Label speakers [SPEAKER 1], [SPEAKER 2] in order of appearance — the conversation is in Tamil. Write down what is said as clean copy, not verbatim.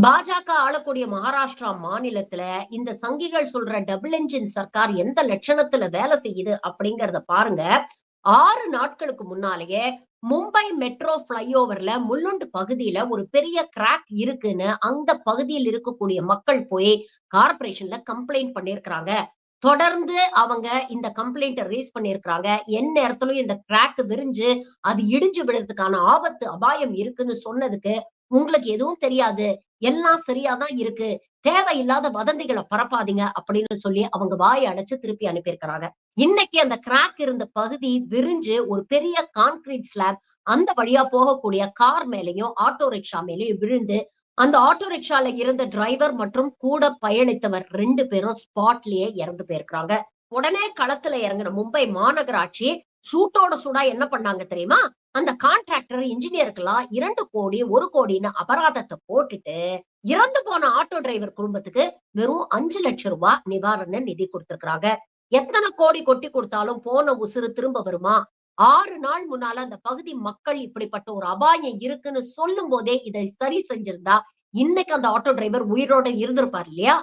[SPEAKER 1] பாஜக ஆளக்கூடிய மகாராஷ்டிரா மாநிலத்துல இந்த சங்கிகள் சொல்ற டபுள் என்ஜின் சர்க்கார் எந்த லட்சணத்துல வேலை செய்யுது அப்படிங்கறத பாருங்க. 6 நாட்களுக்கு முன்னாலேயே மும்பை மெட்ரோ ஃப்ளைஓவர்ல முள்ளுண்டு பகுதியில ஒரு பெரிய கிராக் இருக்குன்னு அந்த பகுதியில் இருக்கக்கூடிய மக்கள் போய் கார்ப்பரேஷன்ல கம்ப்ளைண்ட் பண்ணியிருக்கிறாங்க. தொடர்ந்து அவங்க இந்த கம்ப்ளைண்ட்ட ரைஸ் பண்ணியிருக்கிறாங்க. எந்நேரத்திலும் இந்த கிராக் விரிஞ்சு அது இடிஞ்சு விழுறதுக்கான ஆபத்து, அபாயம் இருக்குன்னு சொன்னதுக்கு, உங்களுக்கு எதுவும் தெரியாது. எல்லாம் சரியா தான் இருக்கு. தேவையில்லாத வதந்திகள பரப்பாதீங்க அப்படின்னு சொல்லி அவங்க வாய அடைச்சு திருப்பி அனுப்பியிருக்கிறாங்க. இன்னைக்கு அந்த கிராக் இருந்த பகுதி விரிஞ்சு ஒரு பெரிய கான்கிரீட் ஸ்லாப் அந்த வழியா போகக்கூடிய கார் மேலயும், ஆட்டோ ரிக்ஷா மேலயும் விழுந்து, அந்த ஆட்டோ ரிக்ஷால இருந்த டிரைவர் மற்றும் கூட பயணித்தவர் 2 பேரும் ஸ்பாட்லயே இறந்து போயிருக்காங்க. உடனே களத்துல இறங்குன மும்பை மாநகராட்சி சூட்டோட சூடா என்ன பண்ணாங்க தெரியுமா? அந்த கான்ட்ராக்டர், இன்ஜினியருக்கெல்லாம் 2,00,00,000, 1,00,00,000ன்னு அபராதத்த போட்டுட்டு, இறந்து போன ஆட்டோ டிரைவர் குடும்பத்துக்கு வெறும் ரூ. 5,00,000 நிவாரண நிதி குடுத்திருக்காங்க. எத்தன கோடி கொட்டி குடுத்தாலும் போன உசுரு திரும்ப வருமா? 6 நாள் முன்னால அந்த பகுதி மக்கள் இப்படிப்பட்ட ஒரு அபாயம் இருக்குன்னு சொல்லும்போதே இதை சரி செஞ்சிருந்தா, இன்னைக்கு அந்த ஆட்டோ டிரைவர் உயிரோட இருந்திருப்பார் இல்லையா?